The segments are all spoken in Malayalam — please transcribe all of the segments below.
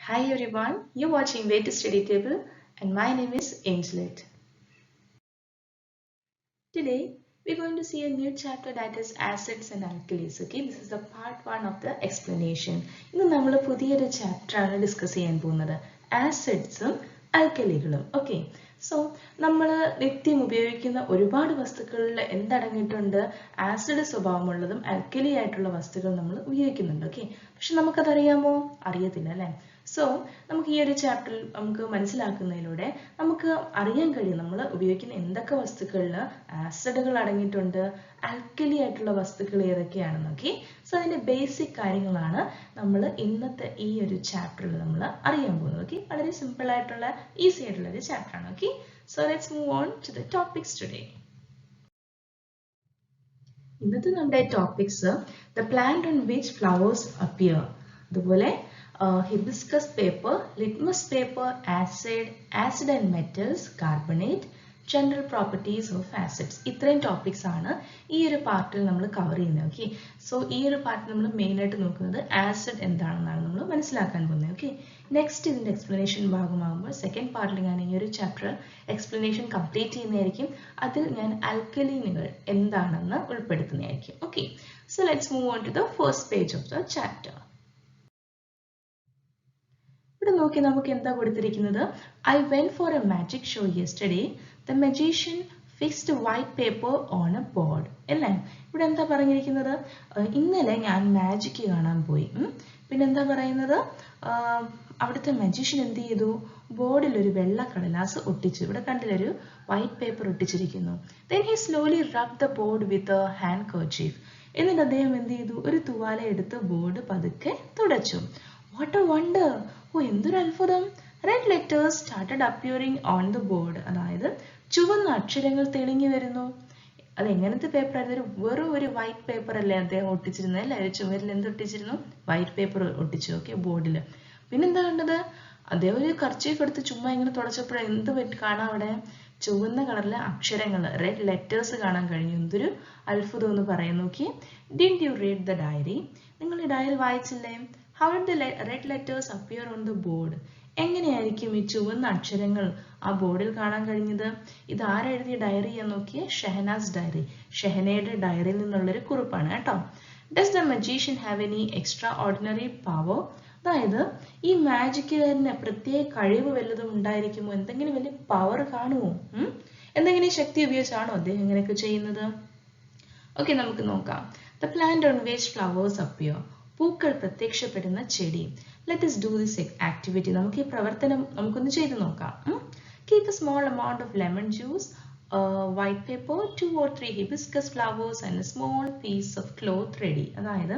Hi everyone, you're watching Way to Study Table and my name is Angelet. Today we're going to see a new chapter that is acids and alkalis. Okay, this is the part 1 of the explanation. ഇന്ന് നമ്മൾ പുതിയൊരു ചാപ്റ്റർ ആണ് ഡിസ്കസ് ചെയ്യാൻ പോകുന്നത് ആസിഡ്സും ആൽക്കലികളും. ഓക്കെ, സോ നമ്മൾ നിത്യം ഉപയോഗിക്കുന്ന ഒരുപാട് വസ്തുക്കളിൽ എന്തടങ്ങിയിട്ടുണ്ട്? ആസിഡ് സ്വഭാവമുള്ളതും ആൽക്കലി ആയിട്ടുള്ള വസ്തുക്കൾ നമ്മൾ ഉപയോഗിക്കുന്നുണ്ട്. ഓക്കെ, പക്ഷെ നമുക്കതറിയാമോ? അറിയത്തില്ല അല്ലേ? സോ നമുക്ക് ഈ ഒരു ചാപ്റ്ററിൽ നമുക്ക് മനസ്സിലാക്കുന്നതിലൂടെ നമുക്ക് അറിയാൻ കഴിയും നമ്മൾ ഉപയോഗിക്കുന്ന എന്തൊക്കെ വസ്തുക്കളിൽ ആസിഡുകൾ അടങ്ങിയിട്ടുണ്ട്, ആൽക്കലി ആയിട്ടുള്ള വസ്തുക്കൾ ഏതൊക്കെയാണെന്നൊക്കെ. സോ അതിന്റെ ബേസിക് കാര്യങ്ങളാണ് നമ്മൾ ഇന്നത്തെ ഈ ഒരു ചാപ്റ്ററിൽ നമ്മൾ അറിയാൻ പോകുന്നത്. ഓക്കെ, വളരെ സിമ്പിൾ ആയിട്ടുള്ള ഈസി ആയിട്ടുള്ള ഒരു ചാപ്റ്റർ ആണ്. Okay, so let's move on to the topics today. ഇന്നത്തെ നമ്മുടെ topics the plant on which flowers appear, അതുപോലെ hibiscus paper, litmus paper, acid and metals, carbonate, general properties of acids. ഇത്രയും ടോപ്പിക്സ് ആണ് ഈ ഒരു പാർട്ടിൽ നമ്മൾ കവർ ചെയ്യുന്നത്. ഓക്കെ, സോ ഈ ഒരു പാർട്ടിൽ നമ്മൾ മെയിൻ ആയിട്ട് നോക്കുന്നത് ആസിഡ് എന്താണെന്നാണ് നമ്മൾ മനസ്സിലാക്കാൻ പോകുന്നത്. ഓക്കെ, നെക്സ്റ്റ് ഇതിന്റെ എക്സ്പ്ലനേഷൻ ഭാഗമാകുമ്പോൾ സെക്കൻഡ് പാർട്ടിൽ ഞാൻ ഈ ഒരു ചാപ്റ്റർ എക്സ്പ്ലനേഷൻ കംപ്ലീറ്റ് ചെയ്യുന്നതായിരിക്കും. അതിൽ ഞാൻ ആൽക്കലീനുകൾ എന്താണെന്ന് ഉൾപ്പെടുത്തുന്നതായിരിക്കും. Okay, so let's move on to the first page of the chapter. ഇവിടെ നോക്കി നമുക്ക് എന്താ കൊടുത്തിരിക്കുന്നത്? I went for a magic show yesterday. The magician fixed white paper on a board. അല്ലേ? ഇവിടെ എന്താ പറഞ്ഞിരിക്കുന്നത്? ഇന്നലെ ഞാൻ മാജിക് കാണാൻ പോയി. പിന്നെന്താ പറയുന്നത്? അവിടുത്തെ മജീഷ്യൻ എന്ത് ചെയ്തു? ബോർഡിൽ ഒരു വെള്ള കടലാസ് ഒട്ടിച്ചു. ഇവിടെ കണ്ടില്ലൊരു വൈറ്റ് പേപ്പർ ഒട്ടിച്ചിരിക്കുന്നു. Then he slowly rubbed the board with a handkerchief. എന്നിട്ട് അദ്ദേഹം എന്ത് ചെയ്തു? ഒരു തുവാല എടുത്ത് ബോർഡ് പതുക്കെ തുടച്ചു. What a wonder! ഓ, എന്തൊരു അത്ഭുതം! Red letters started appearing on the board. അതായത് ചുവന്ന അക്ഷരങ്ങൾ തെളിഞ്ഞു വരുന്നു. അത് എങ്ങനത്തെ പേപ്പർ ആയിരുന്നു? വെറും ഒരു വൈറ്റ് പേപ്പർ അല്ലേ അദ്ദേഹം ഒട്ടിച്ചിരുന്നത് അല്ലേ? ചുമരിൽ എന്ത് ഒട്ടിച്ചിരുന്നു? വൈറ്റ് പേപ്പർ ഒട്ടിച്ചു. ഓക്കെ, ബോർഡിൽ. പിന്നെന്താ കണ്ടത്? അദ്ദേഹം ഒരു കർച്ചീഫ് എടുത്ത് ചുമ്മാ ഇങ്ങനെ തുടച്ചപ്പോൾ എന്ത് കാണാം? അവിടെ ചുവന്ന കളറിലെ അക്ഷരങ്ങൾ, റെഡ് ലെറ്റേഴ്സ് കാണാൻ കഴിഞ്ഞു. എന്തൊരു അത്ഭുതം എന്ന് പറയാൻ നോക്കി. Didn't you read the diary? നിങ്ങൾ ഈ diary വായിച്ചില്ലേ? How did the red letters appear on the board? എങ്ങനെയായിരിക്കും ഈ ചുവന്ന അക്ഷരങ്ങൾ ആ ബോർഡിൽ കാണാൻ കഴിഞ്ഞത്? ഇത് ആരെഴുതിയ ഡയറി എന്ന് നോക്കിയേ? ഷെഹനാസ് ഡയറി. ഷെഹനയുടെ ഡയറിയിൽ നിന്നുള്ളൊരു കുറിപ്പാണ് കേട്ടോ. Does the magician have any extraordinary power? അതായത് ഈ മാജിക്കുകാരന് പ്രത്യേക കഴിവ് വല്ലതും ഉണ്ടായിരിക്കുമോ? എന്തെങ്കിലും വലിയ പവർ കാണുമോ? എന്തെങ്കിലും ശക്തി ഉപയോഗിച്ചാണോ അദ്ദേഹം ഇങ്ങനെയൊക്കെ ചെയ്യുന്നത്? ഓക്കെ, നമുക്ക് നോക്കാം. The plant on which flowers appear. പൂക്കൾ പ്രത്യക്ഷപ്പെടുന്ന ചെടി. Let us do this activity. നമുക്ക് ഈ പ്രവർത്തനം നമുക്കൊന്ന് ചെയ്തു നോക്കാം. Keep a small amount of lemon juice, white paper, 2 or 3 hibiscus flowers and a small piece of cloth ready. അതായത്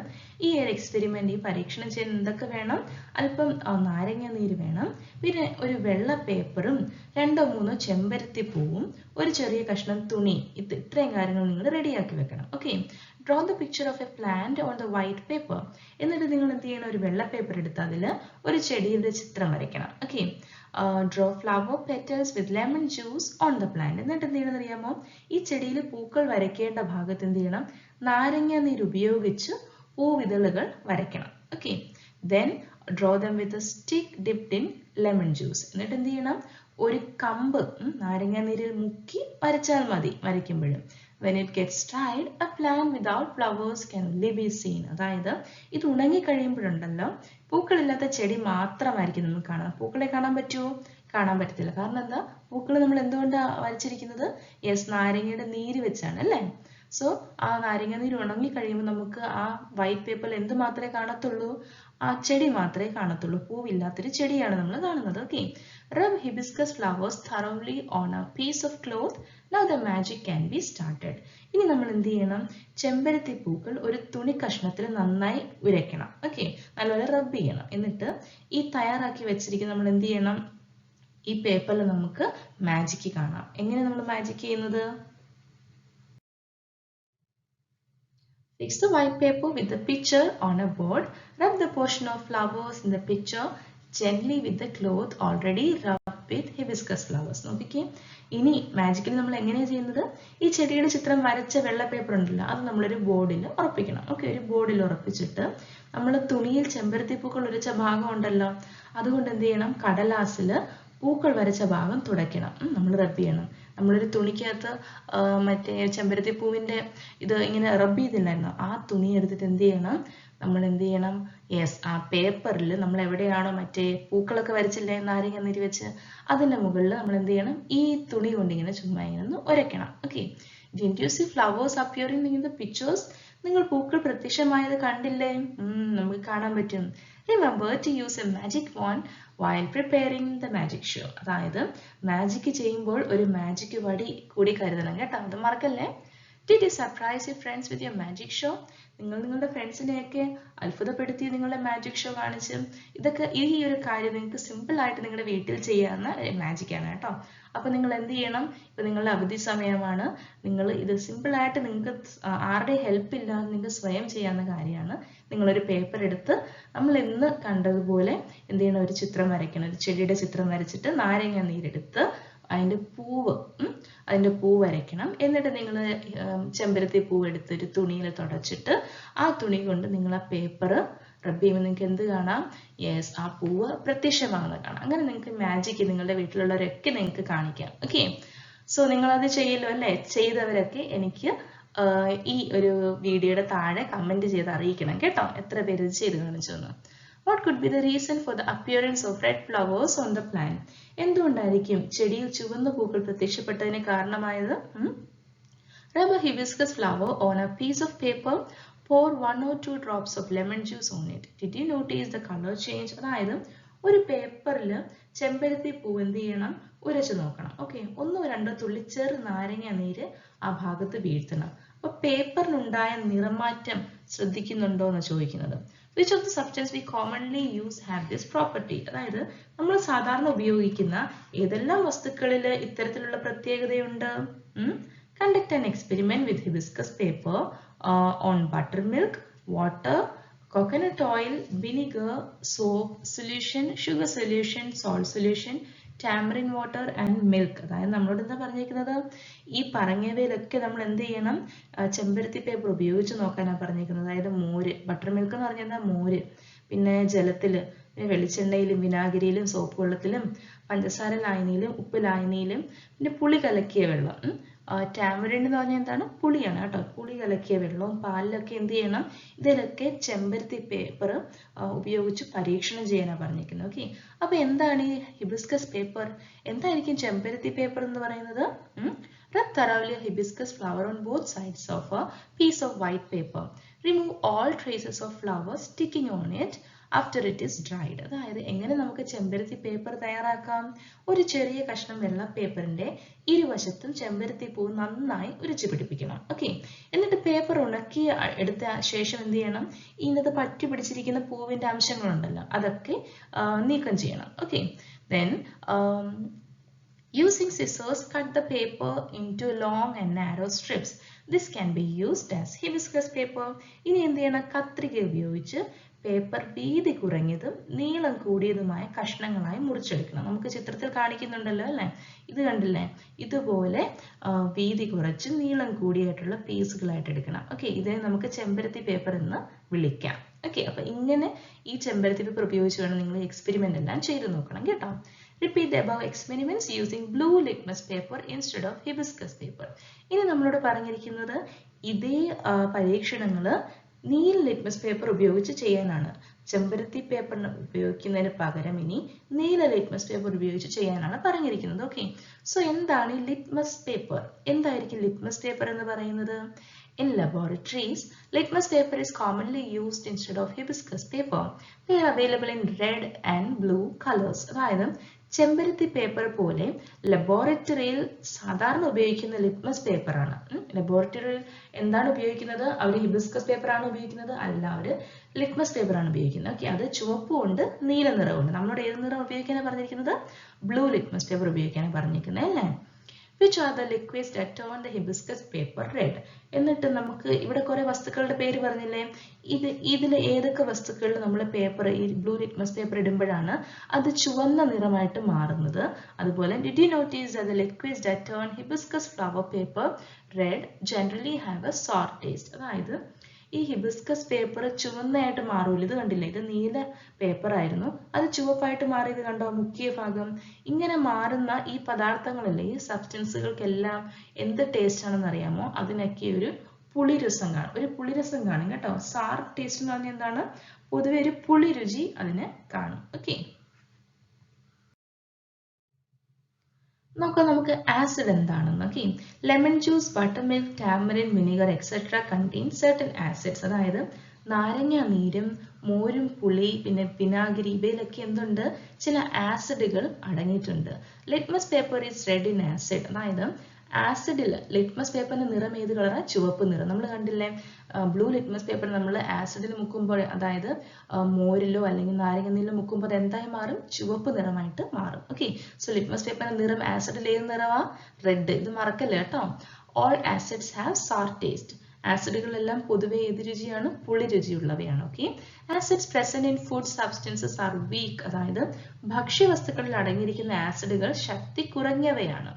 ഈ ഒരു എക്സ്പെരിമെന്റ്, ഈ പരീക്ഷണം ചെയ്യാൻ എന്തൊക്കെ വേണം? അല്പം നാരങ്ങ നീര് വേണം, പിന്നെ ഒരു വെള്ള പേപ്പറും 2-3 ചെമ്പരത്തി പൂവും ഒരു ചെറിയ കഷ്ണം തുണി. ഇത്രയും കാര്യങ്ങൾ നിങ്ങൾ റെഡിയാക്കി വെക്കണം. Okay, draw the picture of a plant on the white paper. എന്നിട്ട് നിങ്ങൾ എന്ത് ചെയ്യണം? ഒരു വെള്ള പേപ്പർ എടുത്ത് അതിൽ ഒരു ചെടിയുടെ ചിത്രം വരയ്ക്കണം. Okay, draw flower petals with lemon juice on the plant. എന്നിട്ട് എന്ത് ചെയ്യണം അറിയാമോ? ഈ ചെടിയിൽ പൂക്കൾ വരയ്ക്കേണ്ട ഭാഗത്ത് എന്ത് ചെയ്യണം? നാരങ്ങ നീര് ഉപയോഗിച്ച് പൂവിതളുകൾ വരയ്ക്കണം. Okay, then draw them with a stick dipped in lemon juice. എന്നിട്ട് എന്ത് ചെയ്യണം? ഒരു കമ്പ് നാരങ്ങ നീരിൽ മുക്കി വരച്ചാൽ മതി വരയ്ക്കുമ്പോഴും. When it gets dried, a plant without flowers can only be seen. അതായത് ഇത് ഉണങ്ങി കഴിയുമ്പോഴുണ്ടല്ലോ, പൂക്കളില്ലാത്ത ചെടി മാത്രമായിരിക്കും നമുക്ക് കാണാം. പൂക്കളെ കാണാൻ പറ്റുമോ? കാണാൻ പറ്റത്തില്ല. കാരണം എന്താ? പൂക്കൾ നമ്മൾ എന്തുകൊണ്ടാണ് വരച്ചിരിക്കുന്നത്? യെസ്, നാരങ്ങയുടെ നീര് വെച്ചാണ് അല്ലേ? സോ ആ നാരങ്ങ നീര് ഉണങ്ങി കഴിയുമ്പോൾ നമുക്ക് ആ വൈറ്റ് പേപ്പറിൽ എന്ത് മാത്രമേ കാണത്തുള്ളൂ? ആ ചെടി മാത്രമേ കാണത്തുള്ളൂ. പൂവില്ലാത്തൊരു ചെടിയാണ് നമ്മൾ കാണുന്നത്. Okay, rub hibiscus flowers thoroughly on a piece of cloth. Now the magic can be started. ഇനി നമ്മൾ എന്ത് ചെയ്യണം? ചെമ്പരത്തി പൂക്കൾ ഒരു തുണി കഷ്ണത്തിൽ നന്നായി ഉരയ്ക്കണം. ഓക്കെ, നല്ലപോലെ റബ്ബ് ചെയ്യണം. എന്നിട്ട് ഈ തയ്യാറാക്കി വെച്ചിരിക്കുന്ന നമ്മൾ എന്ത് ചെയ്യണം? ഈ പേപ്പറിൽ നമുക്ക് മാജിക് കാണാം. എങ്ങനെ നമ്മൾ മാജിക് ചെയ്യുന്നത്? Fix the white paper with the picture on a board. Rub the portion of flowers in the picture gently with the cloth already rubbed with hibiscus flowers. നോക്കിക്കേ, ഇനി മാജിക്കിൽ നമ്മൾ എങ്ങനെയാണ് ചെയ്യുന്നത്? ഈ ചെടിയുടെ ചിത്രം വരച്ച വെള്ള പേപ്പർ ഉണ്ടല്ലോ, അത് നമ്മളൊരു ബോർഡിൽ ഉറപ്പിക്കണം. ഓക്കെ, ഒരു ബോർഡിൽ ഉറപ്പിച്ചിട്ട് നമ്മൾ തുണിയിൽ ചെമ്പരത്തി പൂക്കൾ ഉരച്ച ഭാഗം ഉണ്ടല്ലോ, അതുകൊണ്ട് എന്ത് ചെയ്യണം? കടലാസിൽ പൂക്കൾ വരച്ച ഭാഗം തുടയ്ക്കണം. നമ്മൾ റബ്ബ് ചെയ്യണം. നമ്മളൊരു തുണിക്കകത്ത് മറ്റേ ചെമ്പരത്തി പൂവിൻ്റെ ഇത് ഇങ്ങനെ റബ്ബ് ചെയ്തില്ലായിരുന്നു, ആ തുണി എടുത്തിട്ട് എന്ത് ചെയ്യണം? നമ്മൾ എന്ത് ചെയ്യണം? യെസ്, ആ പേപ്പറിൽ നമ്മൾ എവിടെയാണോ മറ്റേ പൂക്കളൊക്കെ വരച്ചില്ലേ നാരങ്ങ നീര് വെച്ച്, അതിൻ്റെ മുകളിൽ നമ്മൾ എന്ത് ചെയ്യണം? ഈ തുണി കൊണ്ട് ഇങ്ങനെ ചുമ്മാ ഇങ്ങനെ ഒന്ന് ഉരയ്ക്കണം. Okay, didn't you see flowers appearing in the pictures? നിങ്ങൾ പൂക്കൾ പ്രത്യക്ഷമായത് കണ്ടില്ലേ? നമുക്ക് കാണാൻ പറ്റും. Remember to use a magic wand while preparing the magic show. അതായത് മാജിക് ചെയ്യുമ്പോൾ ഒരു മാജിക് വടി കൂടി കരുതണം കേട്ടോ, അത് മറക്കല്ലേ. Did you surprise your friends with your magic show? നിങ്ങൾ നിങ്ങളുടെ ഫ്രണ്ട്സിനെയൊക്കെ അത്ഭുതപ്പെടുത്തി നിങ്ങളുടെ മാജിക് ഷോ കാണിച്ച്. ഇതൊക്കെ ഈ ഒരു കാര്യം നിങ്ങൾക്ക് സിമ്പിൾ ആയിട്ട് നിങ്ങളുടെ വീട്ടിൽ ചെയ്യാവുന്ന മാജിക്കാണ് കേട്ടോ. അപ്പോൾ നിങ്ങൾ എന്ത് ചെയ്യണം? ഇപ്പോൾ നിങ്ങളുടെ അവധി സമയമാണ്, നിങ്ങൾ ഇത് സിമ്പിളായിട്ട് നിങ്ങൾക്ക് ആരുടെ ഹെൽപ്പ് ഇല്ലാതെ നിങ്ങൾക്ക് സ്വയം ചെയ്യാവുന്ന കാര്യമാണ്. നിങ്ങളൊരു പേപ്പർ എടുത്ത് നമ്മൾ ഇന്ന് കണ്ടതുപോലെ എന്ത് ചെയ്യണം? ഒരു ചിത്രം വരയ്ക്കണം. ഒരു ചെടിയുടെ ചിത്രം വരച്ചിട്ട് നാരങ്ങ നീരെടുത്ത് അതിൻ്റെ പൂ വരയ്ക്കണം. എന്നിട്ട് നിങ്ങൾ ചെമ്പരത്തി പൂവ് എടുത്ത് ഒരു തുണിയിൽ തുടച്ചിട്ട് ആ തുണി കൊണ്ട് നിങ്ങൾ ആ പേപ്പർ റബ്ബ് ചെയ്യുമ്പോൾ നിങ്ങൾക്ക് എന്ത് കാണാം? യെസ്, ആ പൂവ് പ്രത്യക്ഷമാകുന്നത് കാണാം. അങ്ങനെ നിങ്ങൾക്ക് മാജിക്ക് നിങ്ങളുടെ വീട്ടിലുള്ളവരൊക്കെ നിങ്ങൾക്ക് കാണിക്കാം. ഓക്കെ, സോ നിങ്ങളത് ചെയ്യല്ലോ അല്ലേ? ചെയ്തവരൊക്കെ എനിക്ക് ഈ ഒരു വീഡിയോയുടെ താഴെ കമൻറ്റ് ചെയ്ത് അറിയിക്കണം കേട്ടോ, എത്ര പേര് ഇത് ചെയ്ത് കാണിച്ചെന്ന്. What could be the reason for the appearance of red flowers on the plant? എന്തുകൊണ്ടായിരിക്കും ചെടിയിൽ ചുവന്ന പൂക്കൾ പ്രത്യക്ഷപ്പെട്ടതിന് കാരണമായത്? Rub a hibiscus flower on a piece of paper. Pour 1 or 2 drops of lemon juice on it. Did you notice the color change? അതായത് ഒരു പേപ്പറിൽ ചെമ്പരത്തി പൂ എന്ത് ചെയ്യണം? ഉരച്ചു നോക്കണം. ഓക്കെ, 1-2 തുള്ളി ചെറു നാരങ്ങ നീര് ആ ഭാഗത്ത് വീഴ്ത്തണം. അപ്പൊ പേപ്പറിനുണ്ടായ നിറമാറ്റം ശ്രദ്ധിക്കുന്നുണ്ടോ എന്ന് ചോദിക്കുന്നത്. Which of the substances we commonly use have this property? അതായത് നമ്മൾ സാധാരണ ഉപയോഗിക്കുന്ന ഏതെല്ലാം വസ്തുക്കളിൽ ഇത്തരത്തിലുള്ള പ്രത്യേകതയുണ്ട്? Conduct an experiment with hibiscus paper on buttermilk, water, coconut oil, vinegar, soap, solution, sugar solution, salt solution, tamarind water and milk. അതായത് നമ്മളോട് എന്താ പറഞ്ഞിരിക്കുന്നത്? ഈ പറഞ്ഞവയിലൊക്കെ നമ്മൾ എന്ത് ചെയ്യണം? ചെമ്പരത്തി പേപ്പർ ഉപയോഗിച്ച് നോക്കാനാണ് പറഞ്ഞിരിക്കുന്നത്. അതായത് മോര്, ബട്ടർ മിൽക്ക് എന്ന് പറഞ്ഞാൽ എന്താ? മോര്, പിന്നെ ജലത്തിൽ, പിന്നെ വെളിച്ചെണ്ണയിലും വിനാഗിരിയിലും സോപ്പ് വെള്ളത്തിലും പഞ്ചസാര ലായനിയിലും ഉപ്പ് ലായനിയിലും പിന്നെ പുളി കലക്കിയ വെള്ളം. ടാമറിൻഡ് എന്ന് പറഞ്ഞാൽ എന്താണ്? പുളിയാണ് കേട്ടോ. പുളി കലക്കിയ വെള്ളവും പാലിലൊക്കെ എന്ത് ചെയ്യണം? ഇതിലൊക്കെ ചെമ്പരത്തി പേപ്പർ ഉപയോഗിച്ച് പരീക്ഷണം ചെയ്യാനാണ് പറഞ്ഞിരിക്കുന്നത്. ഓക്കെ, അപ്പൊ എന്താണ് ഈ ഹിബിസ്കസ് പേപ്പർ? എന്തായിരിക്കും ചെമ്പരത്തി പേപ്പർ എന്ന് പറയുന്നത്? Rub thoroughly a hibiscus flower on both sides of a piece of white paper. Remove all traces of flowers sticking on it after it is dried. അതായത് എങ്ങനെ നമുക്ക് ചെമ്പരത്തി പേപ്പർ തയ്യാറാക്കാം? ഒരു ചെറിയ കഷ്ണം വെള്ള പേപ്പറിന്റെ ഇരുവശത്തും ചെമ്പരത്തി പൂ നന്നായി ഉരച്ചു പിടിപ്പിക്കണം. ഓക്കെ, എന്നിട്ട് പേപ്പർ ഉണക്കി എടുത്ത ശേഷം എന്ത് ചെയ്യണം? ഇതിനകത്ത് പറ്റി പിടിച്ചിരിക്കുന്ന പൂവിന്റെ അംശങ്ങളുണ്ടല്ലോ, അതൊക്കെ നീക്കം ചെയ്യണം. Okay, then using scissors, cut the paper into long and narrow strips. This can be used as hibiscus paper. ഇനി എന്ത് ചെയ്യണം? കത്രിക ഉപയോഗിച്ച് പേപ്പർ വീതി കുറഞ്ഞതും നീളം കൂടിയതുമായ കഷ്ണങ്ങളായി മുറിച്ചെടുക്കണം. നമുക്ക് ചിത്രത്തിൽ കാണിക്കുന്നുണ്ടല്ലോ അല്ലേ? ഇത് കണ്ടില്ലേ? ഇതുപോലെ വീതി കുറച്ച് നീളം കൂടിയായിട്ടുള്ള പീസുകളായിട്ട് എടുക്കണം. ഓക്കെ, ഇതിനെ നമുക്ക് ചെമ്പരത്തി പേപ്പർ എന്ന് വിളിക്കാം. ഓക്കെ, അപ്പൊ ഇങ്ങനെ ഈ ചെമ്പരത്തി പേപ്പർ ഉപയോഗിച്ച് വേണം നിങ്ങൾ എക്സ്പെരിമെന്റ് എല്ലാം ചെയ്ത് നോക്കണം കേട്ടോ. Repeat the above experiments using blue litmus paper instead of hibiscus paper. ഇനി നമ്മളോട് പറഞ്ഞിരിക്കുന്നത് ഇതേ പരീക്ഷണങ്ങൾ നീല ലിറ്റ്മസ് പേപ്പർ ഉപയോഗിച്ച് ചെയ്യാനാണ്. ചെമ്പരത്തി പേപ്പർ ഉപയോഗിക്കുന്നതിന് പകരം ഇനി നീല ലിറ്റ്മസ് പേപ്പർ ഉപയോഗിച്ച് ചെയ്യാനാണ് പറഞ്ഞിരിക്കുന്നത്. ഓക്കെ, സോ എന്താണ് ഈ ലിറ്റ്മസ് പേപ്പർ? എന്തായിരിക്കും ലിറ്റ്മസ് പേപ്പർ എന്ന് പറയുന്നത്? In laboratories, litmus paper is commonly used instead of hibiscus paper. They are available in red and blue colors. അതായത് ചെമ്പരത്തി പേപ്പർ പോലെ ലബോറട്ടറിയിൽ സാധാരണ ഉപയോഗിക്കുന്ന ലിറ്റ്മസ് പേപ്പർ ആണ്. ലബോറട്ടറിയിൽ എന്താണ് ഉപയോഗിക്കുന്നത്? അവർ ഹിബിസ്കസ് പേപ്പർ ആണ് ഉപയോഗിക്കുന്നത്? അല്ല, അവർ ലിറ്റ്മസ് പേപ്പർ ആണ് ഉപയോഗിക്കുന്നത്. ഓക്കെ, അത് ചുവപ്പും ഉണ്ട് നീല നിറമുണ്ട്. നമ്മളോട് ഏത് നിറം ഉപയോഗിക്കാനാണ് പറഞ്ഞിരിക്കുന്നത്? ബ്ലൂ ലിറ്റ്മസ് പേപ്പർ ഉപയോഗിക്കാനാണ് പറഞ്ഞിരിക്കുന്നത് അല്ലേ? Which are the liquids that turn the hibiscus paper red? എന്നിട്ട് നമുക്ക് ഇവിടെ കുറെ വസ്തുക്കളുടെ പേര് പറഞ്ഞില്ലേ, ഇതിൽ ഏതൊക്കെ വസ്തുക്കളിൽ നമ്മൾ പേപ്പർ, ഈ ബ്ലൂ ലിറ്റ്മസ് പേപ്പർ ഇടുമ്പോഴാണ് അത് ചുവന്ന നിറമായിട്ട് മാറുന്നത്? അതുപോലെ did you notice that the liquids that turn hibiscus flower paper red generally have a sour taste? അതായത് ഈ ഹിബിസ്കസ് പേപ്പർ ചുവന്നയായിട്ട് മാറൂല. ഇത് കണ്ടില്ലേ, ഇത് നീല പേപ്പർ ആയിരുന്നു, അത് ചുവപ്പായിട്ട് മാറിയത് കണ്ടോ, മുക്കിയ ഭാഗം. ഇങ്ങനെ മാറുന്ന ഈ പദാർത്ഥങ്ങളല്ലേ, ഈ സബ്സ്റ്റൻസുകൾക്കെല്ലാം എന്ത് ടേസ്റ്റ് ആണെന്ന് അറിയാമോ? അതിനൊക്കെ ഒരു പുളിരസം കാണും, ഒരു പുളിരസം കാണും കേട്ടോ. സാർ ടേസ്റ്റ് എന്ന് പറഞ്ഞാൽ എന്താണ്? പൊതുവെ ഒരു പുളി രുചി അതിന് കാണും. ഓക്കെ, നമുക്ക് ആസിഡ് എന്താണെന്ന്. Okay, lemon juice, butter milk, tamarind, vinegar etcetera contain certain acids. അതായത് നാരങ്ങ നീരും മോരും പുളി പിന്നെ വിനാഗിരി ഇവയിലൊക്കെ എന്തുണ്ട്? ചില ആസിഡുകൾ അടങ്ങിയിട്ടുണ്ട്. Litmus paper is red in acid. അതായത് ആസിഡിൽ ലിറ്റ്മസ് പേപ്പറിന്റെ നിറം ഏത് കളറാണ്? ചുവപ്പ് നിറം. നമ്മൾ കണ്ടില്ലേ, ബ്ലൂ ലിറ്റ്മസ് പേപ്പർ നമ്മൾ ആസിഡിൽ മുക്കുമ്പോൾ, അതായത് മോരിലോ അല്ലെങ്കിൽ നാരങ്ങ നീരിലോ മുക്കുമ്പോൾ അത് എന്തായി മാറും? ചുവപ്പ് നിറമായിട്ട് മാറും. ഓക്കെ, സോ ലിറ്റ്മസ് പേപ്പറിന്റെ നിറം ആസിഡിൽ ഏത് നിറമാ? റെഡ്. ഇത് മറക്കല്ലേ കേട്ടോ. All acids have sour taste. ആസിഡുകളെല്ലാം പൊതുവെ ഏത് രുചിയാണ്? പുളി രുചിയുള്ളവയാണ്. Okay, acids present in food substances are weak. അതായത് ഭക്ഷ്യവസ്തുക്കളിൽ അടങ്ങിയിരിക്കുന്ന ആസിഡുകൾ ശക്തി കുറഞ്ഞവയാണ്.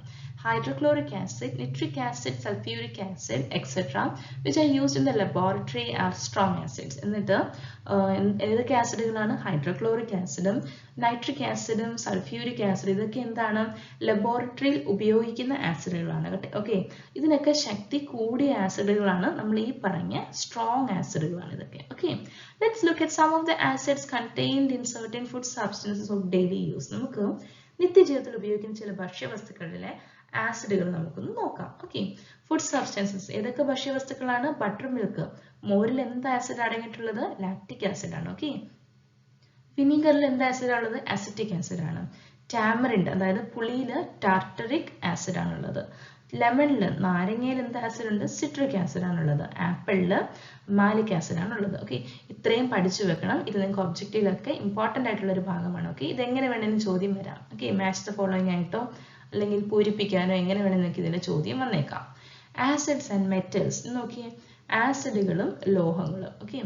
Hydrochloric acid, nitric acid, sulfuric acid, etc., which are used in the laboratory are strong acids. എന്നിട്ട് ഏതൊക്കെ ആസിഡുകളാണ്? ഹൈഡ്രോക്ലോറിക് ആസിഡും നൈട്രിക് ആസിഡും സൾഫ്യൂരിക് ആസിഡ്, ഇതൊക്കെ എന്താണ്? ലബോറട്ടറിയിൽ ഉപയോഗിക്കുന്ന ആസിഡുകളാണ് കേട്ടോ. ഓക്കെ, ഇതിനൊക്കെ ശക്തി കൂടിയ ആസിഡുകളാണ്, നമ്മൾ ഈ പറഞ്ഞ സ്ട്രോങ് ആസിഡുകളാണ് ഇതൊക്കെ. Okay, let's look at some of the acids contained in certain food substances of daily use. നമുക്ക് നിത്യജീവിതത്തിൽ ഉപയോഗിക്കുന്ന ചില ഭക്ഷ്യവസ്തുക്കളിലെ ആസിഡുകൾ നമുക്കൊന്ന് നോക്കാം. ഓക്കെ, ഫുഡ് സബ്സ്റ്റൻസസ് ഏതൊക്കെ ഭക്ഷ്യവസ്തുക്കളാണ്? ബട്ടർ മിൽക്ക്, മോരിൽ എന്ത് ആസിഡ് അടങ്ങിയിട്ടുള്ളത്? ലാക്റ്റിക് ആസിഡ് ആണ്. ഓക്കെ, വിനീഗറിൽ എന്ത് ആസിഡ് ആണുള്ളത്? അസിറ്റിക് ആസിഡ് ആണ്. ടാമറിൻഡ് അതായത് പുളിയിൽ ടാർട്ടറിക് ആസിഡ് ആണുള്ളത്. ലെമണിൽ, നാരങ്ങയിൽ എന്ത് ആസിഡ് ഉണ്ട്? സിട്രിക് ആസിഡ് ആണുള്ളത്. ആപ്പിളില് മാലിക് ആസിഡ് ആണുള്ളത്. ഓക്കെ, ഇത്രയും പഠിച്ചു വെക്കണം. ഇത് നിങ്ങൾക്ക് ഒബ്ജക്റ്റീവിലൊക്കെ ഇമ്പോർട്ടൻ്റ് ആയിട്ടുള്ള ഒരു ഭാഗമാണ്. ഓക്കെ, ഇതെങ്ങനെ വേണമെങ്കിലും ചോദ്യം വരാം. ഓക്കെ, മാച്ച് ദ ഫോളോയിങ് ആയിട്ടോ അല്ലെങ്കിൽ പൂരിപ്പിക്കാനോ എങ്ങനെ വേണമെങ്കിൽ നിങ്ങൾക്ക് ഇതിന്റെ ചോദ്യം വന്നേക്കാം. ആസിഡ്സ് ആൻഡ് മെറ്റൽസ് നോക്കിയേ, ആസിഡുകളും ലോഹങ്ങളും. Okay,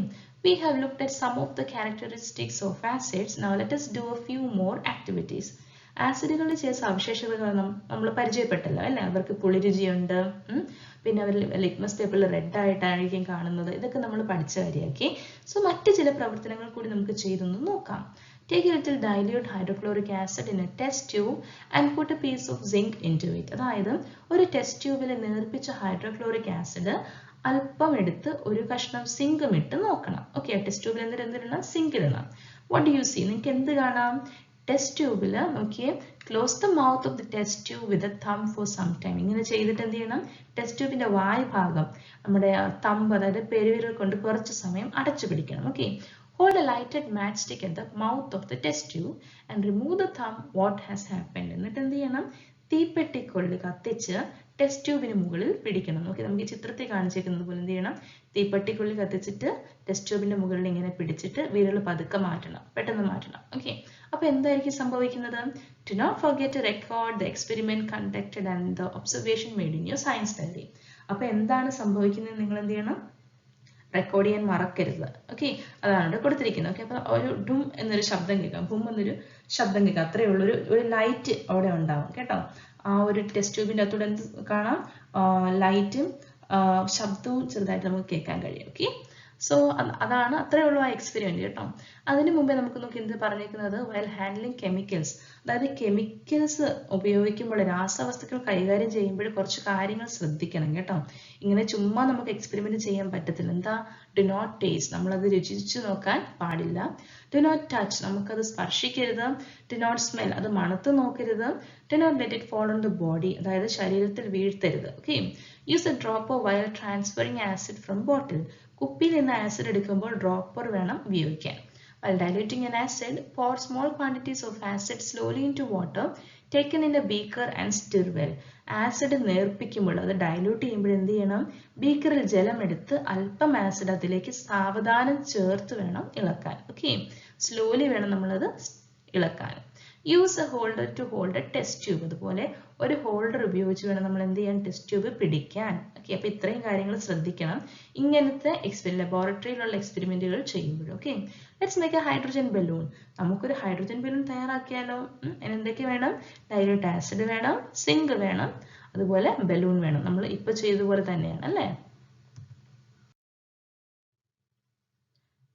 we have looked at some of the characteristics of acids. Now let us do a few more activities. ആസിഡുകളുടെ ചില സവിശേഷതകൾ നമ്മൾ പരിചയപ്പെട്ടല്ലോ അല്ലേ? അവർക്ക് പുളിരുചിയുണ്ട്, പിന്നെ അവർ ലിറ്റ്മസ് പേപ്പറിൽ റെഡ് ആയിട്ടായിരിക്കും കാണുന്നത്. ഇതൊക്കെ നമ്മൾ പഠിച്ച കാര്യമാക്കി. സോ മറ്റ് ചില പ്രവർത്തനങ്ങൾ കൂടി നമുക്ക് ചെയ്തൊന്ന് നോക്കാം. Take a little dilute hydrochloric acid in a test tube and put a piece of zinc into it. അതായത് ഒരു ടെസ്റ്റ് ട്യൂബിൽ നേർപ്പിച്ച ഹൈഡ്രോക്ലോറിക് ആസിഡ് അല്പം എടുത്ത് ഒരു കഷ്ണം സിങ്കും ഇട്ട് നോക്കണം. ഓക്കെ, ടെസ്റ്റ് ട്യൂബിൽ എന്തിടണം? സിങ്ക് ഇടണം. What do you see? നിങ്ങൾക്ക് എന്ത് കാണാം? ടെസ്റ്റ് ട്യൂബിൽ നോക്കിയേ, close the mouth of the test tube with a thumb for some time. ഇങ്ങനെ ചെയ്തിട്ട് എന്ത് ചെയ്യണം? ടെസ്റ്റ് ട്യൂബിന്റെ വായ് ഭാഗം നമ്മുടെ തമ്പ്, അതായത് പെരുവിരൽ കൊണ്ട് കുറച്ച് സമയം അടച്ചു പിടിക്കണം. Okay, hold a lighted matchstick at the mouth of the test tube and remove the thumb. What has happened? എന്നിട്ട് എന്ത് ചെയ്യണം? തീപ്പെട്ടിക്കൊള്ളി കത്തിച്ച് ടെസ്റ്റ് ട്യൂബിന് മുകളിൽ പിടിക്കണം. ഓക്കെ, നമുക്ക് ഈ ചിത്രത്തിൽ കാണിച്ചിരിക്കുന്നത് പോലെ എന്ത് ചെയ്യണം? തീപ്പെട്ടിക്കൊള്ളി കത്തിച്ചിട്ട് ടെസ്റ്റ് ട്യൂബിന്റെ മുകളിൽ ഇങ്ങനെ പിടിച്ചിട്ട് വിരൽ പതുക്കെ മാറ്റണം, പെട്ടെന്ന് മാറ്റണം. ഓക്കെ, അപ്പൊ എന്തായിരിക്കും സംഭവിക്കുന്നത്? Do not forget to record the experiment conducted and the observation made in your science diary. അപ്പൊ എന്താണ് സംഭവിക്കുന്നത്? നിങ്ങൾ എന്ത് ചെയ്യണം? റെക്കോർഡ് ചെയ്യാൻ മറക്കരുത്. ഓക്കെ, അതാണ് ഇവിടെ കൊടുത്തിരിക്കുന്നത്. ഓക്കെ, അപ്പൊ ഒരു ഡും എന്നൊരു ശബ്ദം കേൾക്കാം, ബും എന്നൊരു ശബ്ദം കേൾക്കാം. അത്രയേ ഉള്ളൂ. ഒരു ലൈറ്റ് അവിടെ ഉണ്ടാവും കേട്ടോ. ആ ഒരു ടെസ്റ്റ് ട്യൂബിന്റെ അകത്തൂടെ എന്ത് കാണാം? ലൈറ്റും ശബ്ദവും ചെറുതായിട്ട് നമുക്ക് കേൾക്കാൻ കഴിയും. ഓക്കെ, സോ അതാണ്, അത്രയേ ഉള്ളൂ ആ എക്സ്പെരിമെന്റ് കേട്ടോ. അതിന് മുമ്പേ നമുക്ക് നോക്കി എന്ത് പറഞ്ഞിരിക്കുന്നത്? വൈൽ ഹാൻഡ്ലിംഗ് കെമിക്കൽസ്, അതായത് കെമിക്കൽസ് ഉപയോഗിക്കുമ്പോൾ, രാസവസ്തുക്കൾ കൈകാര്യം ചെയ്യുമ്പോൾ കുറച്ച് കാര്യങ്ങൾ ശ്രദ്ധിക്കണം കേട്ടോ. ഇങ്ങനെ ചുമ്മാ നമുക്ക് എക്സ്പെരിമെന്റ് ചെയ്യാൻ പറ്റത്തില്ല. എന്താ? ഡു നോട്ട് ടേസ്റ്റ്, നമ്മളത് രുചിച്ചു നോക്കാൻ പാടില്ല. ഡു നോട്ട് ടച്ച്, നമുക്കത് സ്പർശിക്കരുത്. ഡു നോട്ട് സ്മെൽ, അത് മണത്ത് നോക്കരുത്. Do not let it fall on the body, അതായത് ശരീരത്തിൽ വീഴ്ത്തരുത്. Okay, use a dropper while transferring acid from bottle, കുപ്പിയിൽ നിന്ന് ആസിഡ് എടുക്കുമ്പോൾ ഡ്രോപ്പർ വേണം ഉപയോഗിക്കാൻ. While diluting an acid, pour small quantities of acid slowly into water taken in a beaker and stir well. Acid നേർപ്പിക്കുമ്പോൾ, അത് ഡൈല്യൂട്ട് ചെയ്യുമ്പോൾ എന്ത് ചെയ്യണം? ബീക്കറിൽ ജലം എടുത്ത് അല്പം ആസിഡ് അതിലേക്ക് സാവധാനം ചേർത്ത് വേണം ഇളക്കാൻ. ഓക്കെ, സ്ലോലി വേണം നമ്മളത് ഇളക്കാൻ. Use a holder to hold a test tube. അതുപോലെ ഒരു ഹോൾഡർ ഉപയോഗിച്ച് വേണം നമ്മൾ എന്ത് ചെയ്യാൻ, ടെസ്റ്റ് ട്യൂബ് പിടിക്കാൻ. ഓക്കെ, അപ്പോൾ ഇത്രയും കാര്യങ്ങൾ ശ്രദ്ധിക്കണം ഇങ്ങനത്തെ ലബോറട്ടറിയിലുള്ള എക്സ്പെരിമെന്റുകൾ ചെയ്യുമ്പോൾ. Okay, let's make A hydrogen balloon. നമുക്കൊരു ഹൈഡ്രജൻ ബലൂൺ തയ്യാറാക്കിയാലോ. അതിന് എന്തൊക്കെ വേണം? ഡൈല്യൂട്ട് ആസിഡ് വേണം, സിങ്ക് വേണം, അതുപോലെ ബലൂൺ വേണം. നമ്മൾ ഇപ്പോൾ ചെയ്തതുപോലെ തന്നെയാണ് അല്ലേ.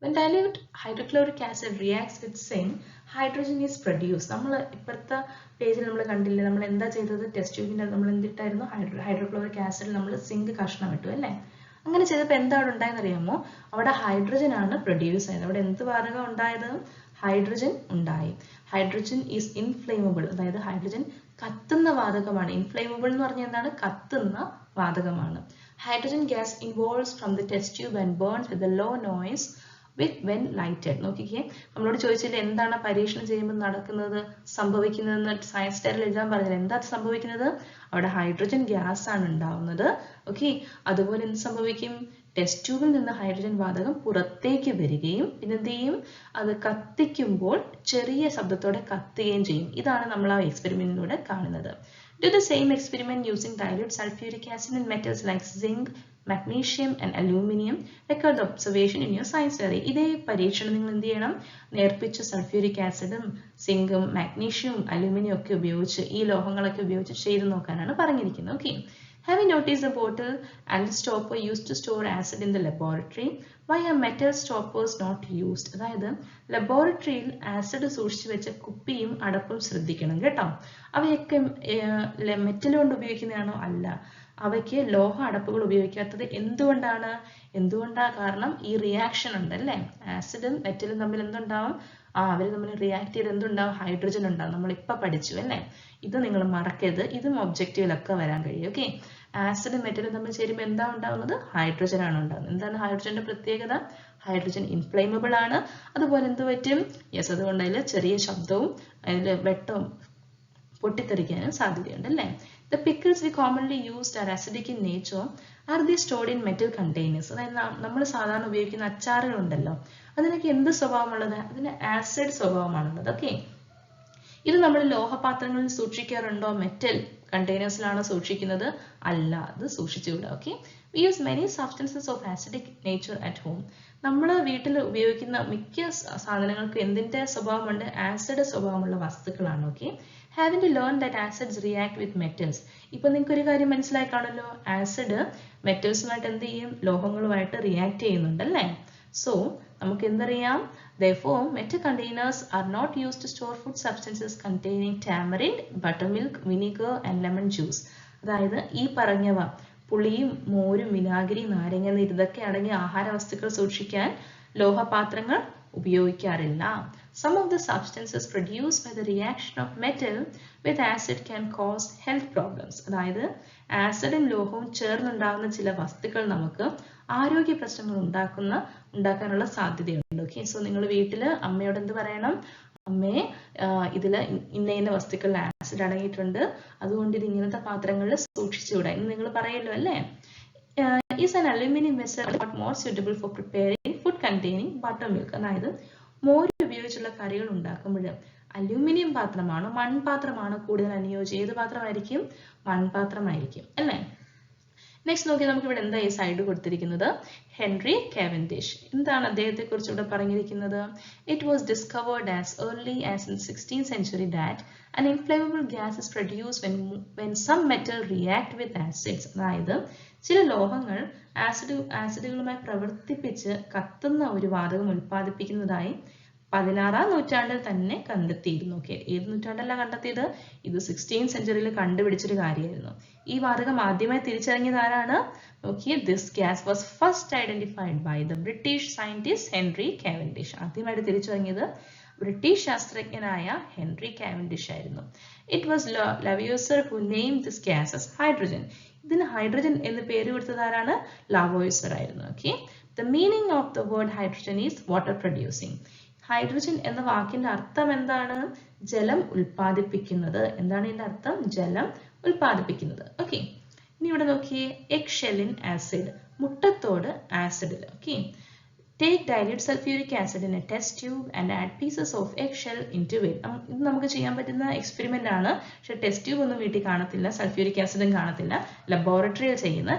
When dilute hydrochloric acid reacts with zinc, hydrogen is produced. നമ്മൾ ഇപ്പുറത്തെ പേജിൽ നമ്മൾ കണ്ടില്ലേ, നമ്മൾ എന്താ ചെയ്തത്, ടെസ്റ്റ് ട്യൂബിൻ്റെ നമ്മൾ എന്തിട്ടായിരുന്നു, ഹൈഡ്രോക്ലോറിക് ആസിഡിൽ നമ്മൾ സിങ്ക് കഷ്ണം ഇട്ടു അല്ലേ. അങ്ങനെ ചെയ്തപ്പോൾ എന്താ അവിടെ ഉണ്ടായെന്ന് അറിയാമോ? അവിടെ ഹൈഡ്രജൻ ആണ് പ്രൊഡ്യൂസ് ആയത്. അവിടെ എന്ത് വാതകം ഉണ്ടായത്? ഹൈഡ്രജൻ ഉണ്ടായി. ഹൈഡ്രജൻ ഈസ് ഇൻഫ്ലേമബിൾ, അതായത് ഹൈഡ്രജൻ കത്തുന്ന വാതകമാണ്. ഇൻഫ്ലേമബിൾ എന്ന് പറഞ്ഞാൽ എന്താണ്? കത്തുന്ന വാതകമാണ്. Hydrogen gas involves from the test tube and burns with a low noise when lighted. നോക്കിക്കേ, നമ്മളോട് ചോദിച്ചില്ല എന്താണ് പരീക്ഷണം ചെയ്യുമ്പോൾ നടക്കുന്നത്, സംഭവിക്കുന്നതെന്ന് സയൻസ് ടെയറിൽ എഴുതാൻ പറഞ്ഞില്ല. എന്താ സംഭവിക്കുന്നത്? അവിടെ ഹൈഡ്രജൻ ഗ്യാസ് ആണ് ഉണ്ടാവുന്നത്. ഓക്കെ, അതുപോലെ എന്ത് സംഭവിക്കും? ടെസ്റ്റ് ട്യൂബിൽ നിന്ന് ഹൈഡ്രജൻ വാതകം പുറത്തേക്ക് വരികയും പിന്നെ എന്ത് ചെയ്യും? അത് കത്തിക്കുമ്പോൾ ചെറിയ ശബ്ദത്തോടെ കത്തുകയും ചെയ്യും. ഇതാണ് നമ്മൾ ആ എക്സ്പെരിമെന്റിലൂടെ കാണുന്നത്. Do the same experiment using dilute sulfuric acid in metals like zinc, magnesium and aluminum. Record the observation in your science diary. ഇതേ പരീക്ഷണം നിങ്ങൾ എന്ത് ചെയ്യണം? നേർപ്പിച്ച സൾഫ്യൂരിക് ആസിഡും സിങ്കും മാഗ്നീഷ്യവും അലൂമിനിയം ഒക്കെ ഉപയോഗിച്ച്, ഈ ലോഹങ്ങളൊക്കെ ഉപയോഗിച്ച് ചെയ്ത് നോക്കാനാണ് പറഞ്ഞിരിക്കുന്നത്. Okay, have you noticed the bottle and the stopper used to store acid in the laboratory? Why are metal stoppers not used? അതായത് ലബോറട്ടറിയിൽ ആസിഡ് സൂക്ഷിച്ചു വെച്ച കുപ്പിയും അടപ്പും ശ്രദ്ധിക്കണം കേട്ടോ. അവയൊക്കെ മെറ്റൽ കൊണ്ട് ഉപയോഗിക്കുന്നതാണോ? അല്ല. അവയ്ക്ക് ലോഹ അടപ്പുകൾ ഉപയോഗിക്കാത്തത് എന്തുകൊണ്ടാണ്? കാരണം ഈ റിയാക്ഷൻ ഉണ്ടല്ലേ, ആസിഡും മെറ്റലും തമ്മിൽ എന്തുണ്ടാവും? അവർ തമ്മിൽ റിയാക്ട് ചെയ്ത് എന്തുണ്ടാവും? ഹൈഡ്രജൻ ഉണ്ടാവും. നമ്മളിപ്പോൾ പഠിച്ചു അല്ലേ. ഇത് നിങ്ങൾ മറക്കരുത്, ഇതും ഒബ്ജക്റ്റീവിലൊക്കെ വരാൻ കഴിയും. ഓക്കെ, ആസിഡും മെറ്റലും തമ്മിൽ ചേരുമ്പോൾ എന്താ ഉണ്ടാവുന്നത്? ഹൈഡ്രജൻ ആണ് ഉണ്ടാകുന്നത്. എന്താണ് ഹൈഡ്രജന്റെ പ്രത്യേകത? ഹൈഡ്രജൻ ഇൻഫ്ലേമബിൾ ആണ്. അതുപോലെ എന്ത് പറ്റും? യെസ്, അതുകൊണ്ട് അതിൽ ചെറിയ ശബ്ദവും അതിൽ വെട്ടവും പൊട്ടിത്തെറിക്കാനും സാധ്യതയുണ്ട് അല്ലേ. The pickles we commonly used are acidic in nature. Are they stored in metal containers? അതായത് നമ്മൾ സാധാരണ ഉപയോഗിക്കുന്ന അച്ചാറുകൾ ഉണ്ടല്ലോ, അതിനൊക്കെ എന്ത് സ്വഭാവമുള്ളത്? അതിന് ആസിഡ് സ്വഭാവമാണുള്ളത്. ഓക്കെ, ഇത് നമ്മൾ ലോഹപാത്രങ്ങളിൽ സൂക്ഷിക്കാറുണ്ടോ? മെറ്റൽ കണ്ടെയ്നേഴ്സിലാണ് സൂക്ഷിക്കുന്നത്? അല്ല, അത് സൂക്ഷിച്ചുകൂടാ. Okay, we use many substances of acidic nature at home. നമ്മൾ വീട്ടിൽ ഉപയോഗിക്കുന്ന മിക്ക സാധനങ്ങൾക്ക് എന്തിന്റെ സ്വഭാവമുണ്ട്? ആസിഡ് സ്വഭാവമുള്ള വസ്തുക്കളാണ്. Okay, haven't you learned that acids react with metals? ഇപ്പോൾ നിങ്ങൾക്ക് ഒരു കാര്യം മനസ്സിലായി കാണുമല്ലോ, ആസിഡ് മെറ്റൽസുമായിട്ട് എന്ത് ചെയ്യും? ലോഹങ്ങളുമായിട്ട് റിയാക്ട് ചെയ്യുന്നുണ്ടല്ലേ. സോ നമുക്ക് എന്തറിയാം? Therefore, metal containers are not used to store food substances containing tamarind, buttermilk, vinegar and lemon juice. അതായത് ഈ പറഞ്ഞവ പുളിയും മോരും വിനാഗിരി നാരങ്ങ നീര് ഇതൊക്കെ അടങ്ങിയ ആഹാര വസ്തുക്കൾ സൂക്ഷിക്കാൻ ലോഹപാത്രങ്ങൾ ഉപയോഗിക്കാറില്ല. Some of the substances produced by the reaction of metal with acid can cause health problems. അതായത് ആസിഡും ലോഹവും ചേർന്നുണ്ടാകുന്ന ചില വസ്തുക്കൾ നമുക്ക് ആരോഗ്യ പ്രശ്നങ്ങൾ ഉണ്ടാക്കാനുള്ള സാധ്യതയുണ്ട്. ഓക്കെ, സോ നിങ്ങൾ വീട്ടിൽ അമ്മയോട് എന്ത് പറയണം? അമ്മയെ ഇതിൽ ഇന്ന വസ്തുക്കളിൽ ആസിഡ് അടങ്ങിയിട്ടുണ്ട്, അതുകൊണ്ട് ഇത് ഇങ്ങനത്തെ പാത്രങ്ങളിൽ സൂക്ഷിച്ചുകൂടാ എന്ന് നിങ്ങൾ പറയല്ലോ അല്ലേ. Is an aluminum vessel more suitable for preparing food containing buttermilk? അതായത് മോര് ഉപയോഗിച്ചുള്ള കറികൾ ഉണ്ടാക്കുമ്പോൾ അലൂമിനിയം പാത്രമാണോ മൺപാത്രമാണോ കൂടുതൽ അനുയോജ്യം? ഏത് പാത്രമായിരിക്കും? മൺപാത്രമായിരിക്കും അല്ലേ. നെക്സ്റ്റ് നോക്കി, നമുക്ക് ഇവിടെ എന്താ ഈ സൈഡ് കൊടുത്തിരിക്കുന്നത്? Henry Cavendish. എന്താണ് അദ്ദേഹത്തെ കുറിച്ച് ഇവിടെ പറഞ്ഞിരിക്കുന്നത്? It was discovered as early as in 16th century that an inflammable gas is produced when some metal react with acids. അതായത് ചില ലോഹങ്ങൾ ആസിഡുകളുമായി പ്രവർത്തിപ്പിച്ച് കത്തുന്ന ഒരു വാതകം ഉൽപ്പാദിപ്പിക്കുന്നതായി 16ാം നൂറ്റാണ്ടിൽ തന്നെ കണ്ടെത്തിയിരുന്നു. ഓക്കെ, ഏത് നൂറ്റാണ്ടല്ല കണ്ടെത്തിയത്? ഇത് 16th സെഞ്ചുറിയിൽ കണ്ടുപിടിച്ചൊരു കാര്യമായിരുന്നു. ഈ വാതകം ആദ്യമായി തിരിച്ചറിഞ്ഞത് ആരാണ്? Okay, this gas was first identified by the British scientist Henry Cavendish. ആദ്യമായിട്ട് തിരിച്ചറിഞ്ഞത് ബ്രിട്ടീഷ് ശാസ്ത്രജ്ഞനായ ഹെൻറി കാവൻഡിഷ് ആയിരുന്നു. It was Lavoisier who named this gas as hydrogen. ഇതിന് ഹൈഡ്രജൻ എന്ന് പേര് കൊടുത്തത് ആരാണ്? ലവോയിസർ ആയിരുന്നു. Okay, the meaning of the word hydrogen is water producing. Hydrogen എന്ന വാക്കിന്റെ അർത്ഥം എന്താണ്? ജലം ഉൽപ്പാദിപ്പിക്കുന്നത്. എന്താണ് ഇതിന്റെ അർത്ഥം? ജലം ഉൽപ്പാദിപ്പിക്കുന്നത്. ഓക്കെ, ഇനി ഇവിടെ നോക്കിയേ, എഗ് ഷെല്ലിൻ ആസിഡ്, മുട്ടത്തോട് ആസിഡിൽ. Okay, Take dilute sulfuric acid in a test tube and add pieces of eggshell into it. ഇത് നമുക്ക് ചെയ്യാൻ പറ്റുന്ന എക്സ്പെരിമെന്റ് ആണ്. പക്ഷെ ടെസ്റ്റ് ട്യൂബ് ഒന്നും വീട്ടിൽ കാണത്തില്ല, സൾഫ്യൂരിക് ആസിഡും കാണത്തില്ല, ലബോറട്ടറിയിൽ ചെയ്യുന്ന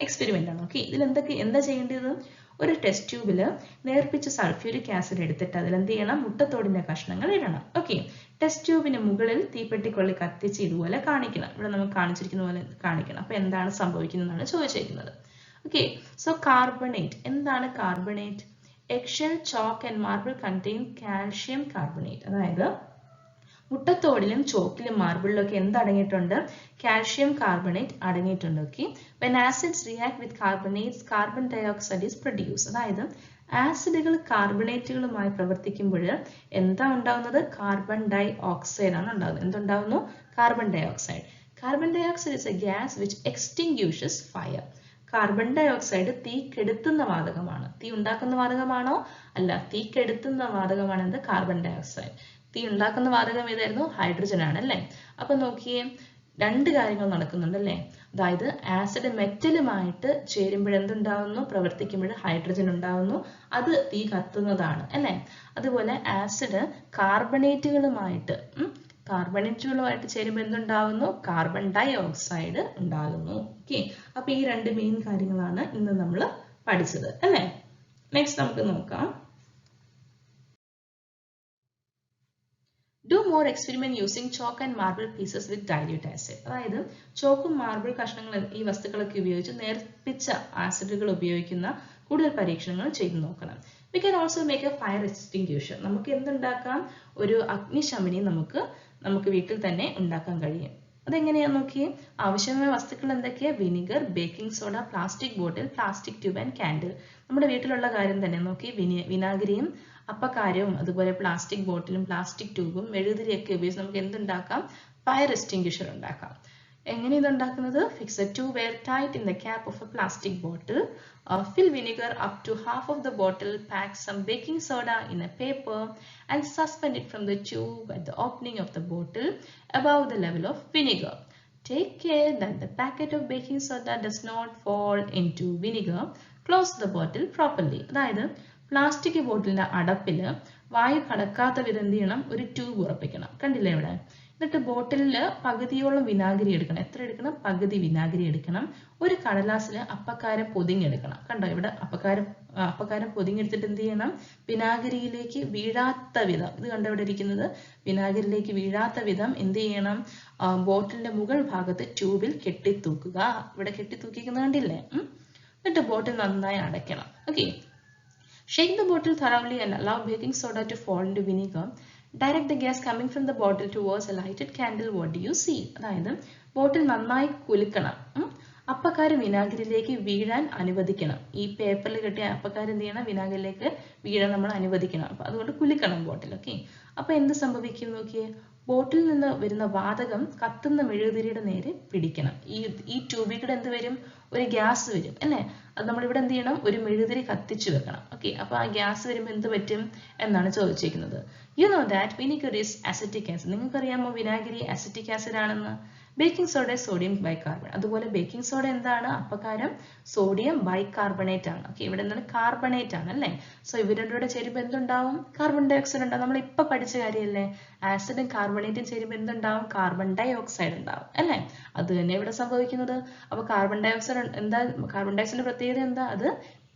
എക്സ്പെരിമെന്റ് ആണ്. ഓക്കെ, ഇതിൽ എന്താ ചെയ്യേണ്ടത്? ഒരു ടെസ്റ്റ് ട്യൂബിൽ നേർപ്പിച്ച് സൾഫ്യൂരിക് ആസിഡ് എടുത്തിട്ട് അതിൽ എന്ത് ചെയ്യണം? മുട്ടത്തോടിന്റെ കഷ്ണങ്ങൾ ഇടണം. ഓക്കെ, ടെസ്റ്റ് ട്യൂബിന് മുകളിൽ തീപ്പെട്ടിക്കൊള്ളി കത്തിച്ച് ഇതുപോലെ കാണിക്കണം. ഇവിടെ നമുക്ക് കാണിച്ചിരിക്കുന്ന പോലെ കാണിക്കണം. അപ്പൊ എന്താണ് സംഭവിക്കുന്നതെന്നാണ് ചോദിച്ചിരിക്കുന്നത്. Okay, so carbonate. എന്താണ് carbonate? Eggshell, chalk and marble contain calcium carbonate. അതായത് മുട്ടത്തോടിലും ചോക്കിലും മാർബിളിലും ഒക്കെ എന്ത് അടങ്ങിയിട്ടുണ്ട്? കാൽഷ്യം കാർബണേറ്റ് അടങ്ങിയിട്ടുണ്ട്. Okay, when acids react with carbonates, carbon dioxide is produced. അതായത് ആസിഡുകൾ കാർബണേറ്റുകളുമായി പ്രവർത്തിക്കുമ്പോൾ എന്താ ഉണ്ടാവുന്നത്? കാർബൺ ഡൈ ഓക്സൈഡ് ആണ് ഉണ്ടാകുന്നത്. എന്തുണ്ടാവുന്നു? Carbon dioxide. Carbon dioxide is a gas which extinguishes fire. Carbon dioxide തീ കെടുത്തുന്ന വാതകമാണ്. തീ ഉണ്ടാക്കുന്ന വാതകമാണോ? അല്ല, തീ കെടുത്തുന്ന വാതകമാണ് എന്ത്? Carbon dioxide. തീ ഉണ്ടാക്കുന്ന വാതകം ഏതായിരുന്നു? ഹൈഡ്രജൻ ആണ് അല്ലേ? അപ്പൊ നോക്കിയേ, രണ്ട് കാര്യങ്ങൾ നടക്കുന്നുണ്ട് അല്ലേ? അതായത് ആസിഡ് മെറ്റലുമായിട്ട് ചേരുമ്പോൾ എന്തുണ്ടാവുന്നു? പ്രവർത്തിക്കുമ്പോൾ ഹൈഡ്രജൻ ഉണ്ടാവുന്നു, അത് തീ കത്തുന്നതാണ് അല്ലേ? അതുപോലെ ആസിഡ് കാർബണേറ്റുകളുമായിട്ട് ചേരുമ്പോൾ എന്തുണ്ടാവുന്നു? കാർബൺ ഡൈ ഓക്സൈഡ് ഉണ്ടാകുന്നു. ഓക്കെ, അപ്പൊ ഈ രണ്ട് മെയിൻ കാര്യങ്ങളാണ് ഇന്ന് നമ്മൾ പഠിച്ചത് അല്ലേ? നെക്സ്റ്റ് നമുക്ക് നോക്കാം. Do more experiment using chalk and marble pieces with dilute acid. അതായത് ചോക്കും മാർബിൾ കഷ്ണങ്ങൾ ഈ വസ്തുക്കളൊക്കെ ഉപയോഗിച്ച് നേർപ്പിച്ച ആസിഡുകൾ ഉപയോഗിക്കുന്ന കൂടുതൽ പരീക്ഷണങ്ങൾ ചെയ്തു നോക്കണം. We can also make a fire extinguisher. നമുക്ക് എന്തുണ്ടാക്കാം? ഒരു അഗ്നിശമനി നമുക്ക് വീട്ടിൽ തന്നെ ഉണ്ടാക്കാൻ കഴിയും. അതെങ്ങനെയാന്ന് നോക്കിയേ. ആവശ്യമായ വസ്തുക്കൾ എന്തൊക്കെയാ? Vinegar, baking soda, plastic bottle, plastic tube and candle. നമ്മുടെ വീട്ടിലുള്ള കാര്യം തന്നെ നോക്കി. വിനാഗിരിയും അപ്പക്കാരവും അതുപോലെ പ്ലാസ്റ്റിക് ബോട്ടിലും പ്ലാസ്റ്റിക് ട്യൂബും മെഴുകുതിരിയൊക്കെ ഉപയോഗിച്ച് നമുക്ക് എന്തുണ്ടാക്കാം? ഫയർ എക്സ്റ്റിംഗ്വിഷർ ഉണ്ടാക്കാം. എങ്ങനെ ഇതുണ്ടാക്കുന്നത്? Fix a tube airtight in the cap of a plastic bottle. Fill vinegar up to half of the bottle. Pack some baking soda in a paper and suspend it from the tube at the opening of the bottle above the level of vinegar. Take care that the packet of baking soda does not fall into vinegar. Close the bottle properly. അതായത് പ്ലാസ്റ്റിക് ബോട്ടിലിന്റെ അടപ്പിൽ വായു കടക്കാത്ത വിധം എന്ത് ചെയ്യണം? ഒരു ട്യൂബ് ഉറപ്പിക്കണം. കണ്ടില്ലേ ഇവിടെ? എന്നിട്ട് ബോട്ടിലിൽ പകുതിയോളം വിനാഗിരി എടുക്കണം. എത്ര എടുക്കണം? പകുതി വിനാഗിരി എടുക്കണം. ഒരു കടലാസിൽ അപ്പക്കാരം പൊതിഞ്ഞെടുക്കണം. കണ്ടോ ഇവിടെ? അപ്പക്കാരം പൊതിഞ്ഞെടുത്തിട്ട് എന്ത് ചെയ്യണം? വിനാഗിരിയിലേക്ക് വീഴാത്ത വിധം, ഇത് കണ്ടോ ഇവിടെ ഇരിക്കുന്നത്? വിനാഗിരിയിലേക്ക് വീഴാത്ത വിധം എന്ത് ചെയ്യണം? ബോട്ടിലിന്റെ മുകൾ ഭാഗത്ത് ട്യൂബിൽ കെട്ടിത്തൂക്കുക. ഇവിടെ കെട്ടിത്തൂക്കിക്കുന്നത് കണ്ടില്ലേ? എന്നിട്ട് ബോട്ടിൽ നന്നായി അടയ്ക്കണം. Okay, shake the bottle thoroughly and allow baking soda to fall into vinegar. Direct the gas coming from the bottle towards a lighted candle. What do you see? അതായത് ബോട്ടിൽ നന്നായി കുലുക്കണം. അപ്പക്കാരം വിനാഗിരിയിലേക്ക് വീഴാൻ അനുവദിക്കണം. ഈ പേപ്പറിൽ കെട്ടിയ അപ്പക്കാരം എന്ത് ചെയ്യണം? വിനാഗിരിയിലേക്ക് വീഴാൻ നമ്മൾ അനുവദിക്കണം. അപ്പൊ അതുകൊണ്ട് കുലുക്കണം ബോട്ടിൽ. ഓക്കെ, അപ്പൊ എന്ത് സംഭവിക്കും നോക്കിയേ? ബോട്ടിൽ നിന്ന് വരുന്ന വാതകം കത്തുന്ന മെഴുകുതിരിയുടെ നേരെ പിടിക്കണം. ഈ ട്യൂബിൽ കൂടെ എന്ത് വരും? ഒരു ഗ്യാസ് വരും അല്ലേ? അത് നമ്മളിവിടെ എന്ത് ചെയ്യണം? ഒരു മെഴുകുതിരി കത്തിച്ചു വെക്കണം. ഓക്കെ, അപ്പൊ ആ ഗ്യാസ് വരുമ്പോൾ എന്ത് പറ്റും എന്നാണ് ചോദിച്ചിരിക്കുന്നത്. You know that vinegar is acetic acid. നിങ്ങൾക്കറിയാമോ വിനാഗിരി അസിറ്റിക് ആസിഡ് ആണെന്ന്? Baking soda sodium bicarbonate. അതുപോലെ ബേക്കിംഗ് സോഡ എന്താണ്? അപ്പക്കാരം സോഡിയം ബൈകാർബണേറ്റ് ആണ്. ഓക്കെ, ഇവിടെ എന്താണ്? കാർബണേറ്റ് ആണ് അല്ലേ? സോ ഇവരുടെ ചേരുമ്പോൾ എന്തുണ്ടാവും? കാർബൺ ഡൈ ഓക്സൈഡ് ഉണ്ടാവും. നമ്മൾ ഇപ്പൊ പഠിച്ച കാര്യമല്ലേ? ആസിഡും കാർബണേറ്റും ചേരുമ്പോൾ എന്തുണ്ടാവും? കാർബൺ ഡൈ ഓക്സൈഡ് ഉണ്ടാവും അല്ലേ? അത് തന്നെ ഇവിടെ സംഭവിക്കുന്നത്. അപ്പൊ കാർബൺ ഡൈ ഓക്സൈഡ് എന്താ? കാർബൺ ഡൈ ഓക്സൈഡിന്റെ പ്രത്യേകത എന്താ? അത്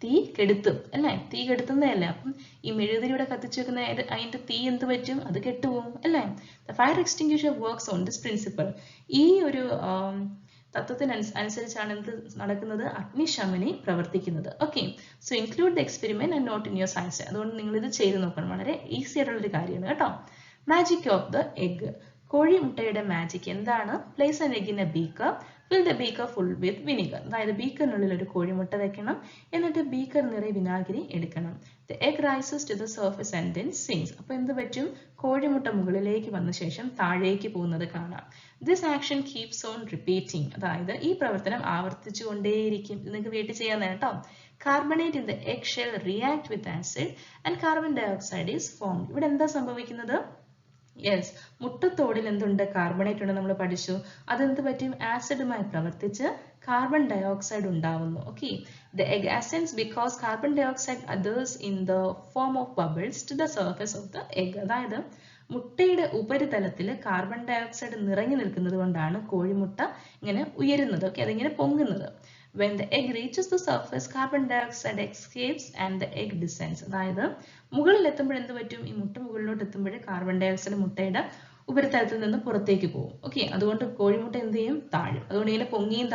തീ കെടുത്തും അല്ലേ? തീ കെടുത്തുന്നതല്ലേ? അപ്പം ഈ മെഴുകുതിരിയുടെ കത്തിച്ചു വെക്കുന്ന അതിന്റെ തീ എന്ത് പറ്റും? അത് കെട്ടുപോകും അല്ലേ? The fire extinguisher works on this principle. ഈ ഒരു തത്വത്തിനനുസരിച്ചാണ് എന്ത് നടക്കുന്നത്? അഗ്നിശമനി പ്രവർത്തിക്കുന്നത്. Okay, so include the experiment and note in your science. അതുകൊണ്ട് നിങ്ങൾ ഇത് ചെയ്ത് നോക്കണം. വളരെ ഈസി ആയിട്ടുള്ള ഒരു കാര്യമാണ് കേട്ടോ. Magic of the egg. കോഴിമുട്ടയുടെ മാജിക് എന്താണ്? Place an egg in a beaker. Fill the beaker full with vinegar. അതായത് ബീക്കറിനുള്ളിൽ ഒരു കോഴിമുട്ട വെക്കണം. എന്നിട്ട് ബീക്കർ നിറയെ വിനാഗിരി എടുക്കണം. The egg rises to the surface and then sinks. അപ്പൊ എന്ത് പറ്റും? കോഴിമുട്ട മുകളിലേക്ക് വന്ന ശേഷം താഴേക്ക് പോകുന്നത് കാണാം. This action keeps on repeating. അതായത് ഈ പ്രവർത്തനം ആവർത്തിച്ചുകൊണ്ടേയിരിക്കും. നിങ്ങൾക്ക് വീട്ടിൽ ചെയ്യാൻ കേട്ടോ. Carbonate in the eggshell react with acid and carbon dioxide is formed. ഇവിടെ എന്താ സംഭവിക്കുന്നത്? യെസ്, മുട്ടത്തോടിൽ എന്തുണ്ട്? കാർബണേറ്റ് ഉണ്ട്, നമ്മൾ പഠിച്ചു. അതെന്ത് പറ്റും? ആസിഡുമായി പ്രവർത്തിച്ച് കാർബൺ ഡയോക്സൈഡ് ഉണ്ടാവുന്നു. Okay, The egg ascends because carbon dioxide adheres in the form of bubbles to the surface of the egg. അതായത് മുട്ടയുടെ ഉപരിതലത്തിൽ കാർബൺ ഡയോക്സൈഡ് നിറഞ്ഞു നിൽക്കുന്നത് കൊണ്ടാണ് കോഴിമുട്ട ഇങ്ങനെ ഉയരുന്നത്, ഓക്കെ, അതിങ്ങനെ പൊങ്ങുന്നത്. When the egg reaches the surface, carbon dioxide escapes and the egg descends. അതായത് മുകളിൽ എത്തുമ്പോൾ എന്ത് പറ്റും, ഈ മുട്ട മുകളിലോട്ട് എത്തുമ്പോൾ കാർബൺ ഡയോക്സൈഡ് മുട്ടയുടെ ഉപരിതലത്തിൽ നിന്ന് പുറത്തേക്ക് പോകും, ഓക്കെ. അതുകൊണ്ട് കോഴിമുട്ട എന്ത് ചെയ്യും, താഴും. അതുകൊണ്ട് ഇങ്ങനെ പൊങ്ങിയും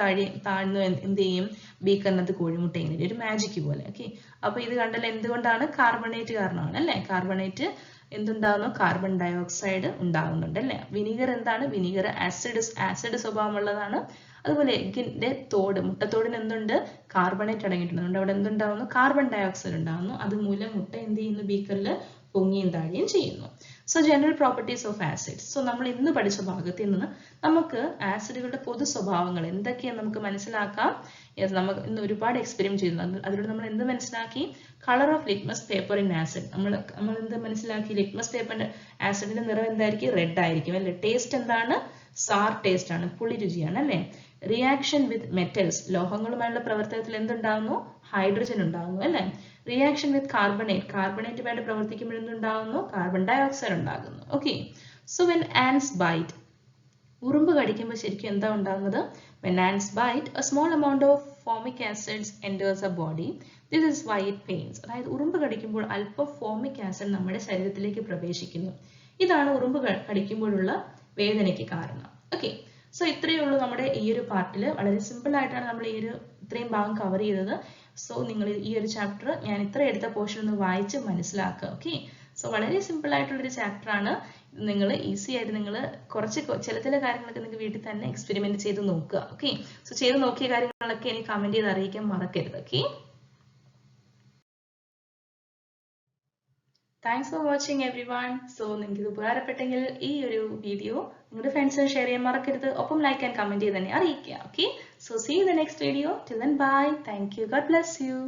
താഴ്ന്നു എന്ത് ചെയ്യും, ബീക്കറിനകത്ത് കോഴിമുട്ട ഇങ്ങനെ ഒരു മാജിക് പോലെ, ഓക്കെ. അപ്പൊ ഇത് കണ്ടല്ലോ, എന്തുകൊണ്ടാണ്, കാർബണേറ്റ് കാരണമാണ് അല്ലെ. കാർബണേറ്റ് എന്തുണ്ടാകുന്നു, കാർബൺ ഡയോക്സൈഡ് ഉണ്ടാകുന്നുണ്ട് അല്ലെ. വിനീഗർ എന്താണ്, വിനീഗർ ആസിഡ് സ്വഭാവമുള്ളതാണ്. അതുപോലെ എഗ്ഗിന്റെ തോട്, മുട്ടത്തോടിന് എന്തുണ്ട്, കാർബണേറ്റ് അടങ്ങിയിട്ടുണ്ട്. അതുകൊണ്ട് അവിടെ എന്തുണ്ടാവുന്നു, കാർബൺ ഡയോക്സൈഡ് ഉണ്ടാകുന്നു. അതുമൂലം മുട്ട എന്ത് ചെയ്യുന്നു, ബീക്കറിൽ പൊങ്ങിയും താഴുകയും ചെയ്യുന്നു. So general properties of acids. So നമ്മൾ ഇന്ന് പഠിച്ച ഭാഗത്തിൽ നിന്ന് നമുക്ക് ആസിഡുകളുടെ പൊതു സ്വഭാവങ്ങൾ എന്തൊക്കെയാണ് നമുക്ക് മനസ്സിലാക്കാം. നമുക്ക് ഇന്ന് ഒരുപാട് എക്സ്പെരിമെന്റ് ചെയ്യുന്നു. അതിലൂടെ നമ്മൾ എന്ത് മനസ്സിലാക്കി, colour of litmus paper in acid. നമ്മൾ എന്ത് മനസ്സിലാക്കി, ലിറ്റ്മസ് പേപ്പറിന്റെ ആസിഡിന്റെ നിറം എന്തായിരിക്കും, റെഡ് ആയിരിക്കും അല്ലെ. ടേസ്റ്റ് എന്താണ്, സാർ ടേസ്റ്റ് ആണ്, പുളി രുചിയാണ് അല്ലെ. റിയാക്ഷൻ വിത്ത് മെറ്റൽസ്, ലോഹങ്ങളുമായുള്ള പ്രവർത്തനത്തിൽ എന്തുണ്ടാകുന്നു, ഹൈഡ്രജൻ ഉണ്ടാകുന്നു അല്ലെ. റിയാക്ഷൻ വിത്ത് കാർബണേറ്റുമായിട്ട് പ്രവർത്തിക്കുമ്പോൾ എന്തുണ്ടാകുന്നു, കാർബൺ ഡയോക്സൈഡ് ഉണ്ടാകുന്നു, okay. So when ants bite, ഉറുമ്പ് കടിക്കുമ്പോൾ ശരിക്കും എന്താ ഉണ്ടാകുന്നത്, when ants bite a small amount of formic acids enters a body. This is why it pains. അതായത് ഉറുമ്പ് കടിക്കുമ്പോൾ അല്പം ഫോമിക് ആസിഡ് നമ്മുടെ ശരീരത്തിലേക്ക് പ്രവേശിക്കുന്നു. ഇതാണ് ഉറുമ്പ് കടിക്കുമ്പോഴുള്ള വേദനയ്ക്ക് കാരണം, ഓക്കെ. സോ ഇത്രയേ ഉള്ളൂ നമ്മുടെ ഈ ഒരു പാർട്ടിൽ. വളരെ സിമ്പിൾ ആയിട്ടാണ് നമ്മൾ ഈ ഒരു ഇത്രയും ഭാഗം കവർ ചെയ്തത്. സോ നിങ്ങൾ ഈ ഒരു ചാപ്റ്റർ ഞാൻ ഇത്ര എടുത്ത പോർഷൻ ഒന്ന് വായിച്ച് മനസ്സിലാക്കുക, ഓക്കെ. സോ വളരെ സിമ്പിൾ ആയിട്ടുള്ളൊരു ചാപ്റ്റർ ആണ്. നിങ്ങൾ ഈസി ആയിട്ട് നിങ്ങൾ ചില കാര്യങ്ങളൊക്കെ നിങ്ങൾക്ക് വീട്ടിൽ തന്നെ എക്സ്പെരിമെന്റ് ചെയ്ത് നോക്കുക, ഓക്കെ. സോ ചെയ്ത് നോക്കിയ കാര്യങ്ങളൊക്കെ എനിക്ക് കമന്റ് ചെയ്ത് അറിയിക്കാൻ മറക്കരുത്, okay. Thanks for watching every one. So നിങ്ങൾക്ക് ഇത് ഉപകാരപ്പെട്ടെങ്കിൽ ഈ ഒരു വീഡിയോ നിങ്ങളുടെ ഫ്രണ്ട്സിന് ഷെയർ ചെയ്യാൻ മറക്കരുത്. ഒപ്പം ലൈക്ക് ആൻഡ് കമന്റ് ചെയ്ത് തന്നെ അറിയിക്കുക, okay. So see you the next video. Till then bye. Thank you. God bless U.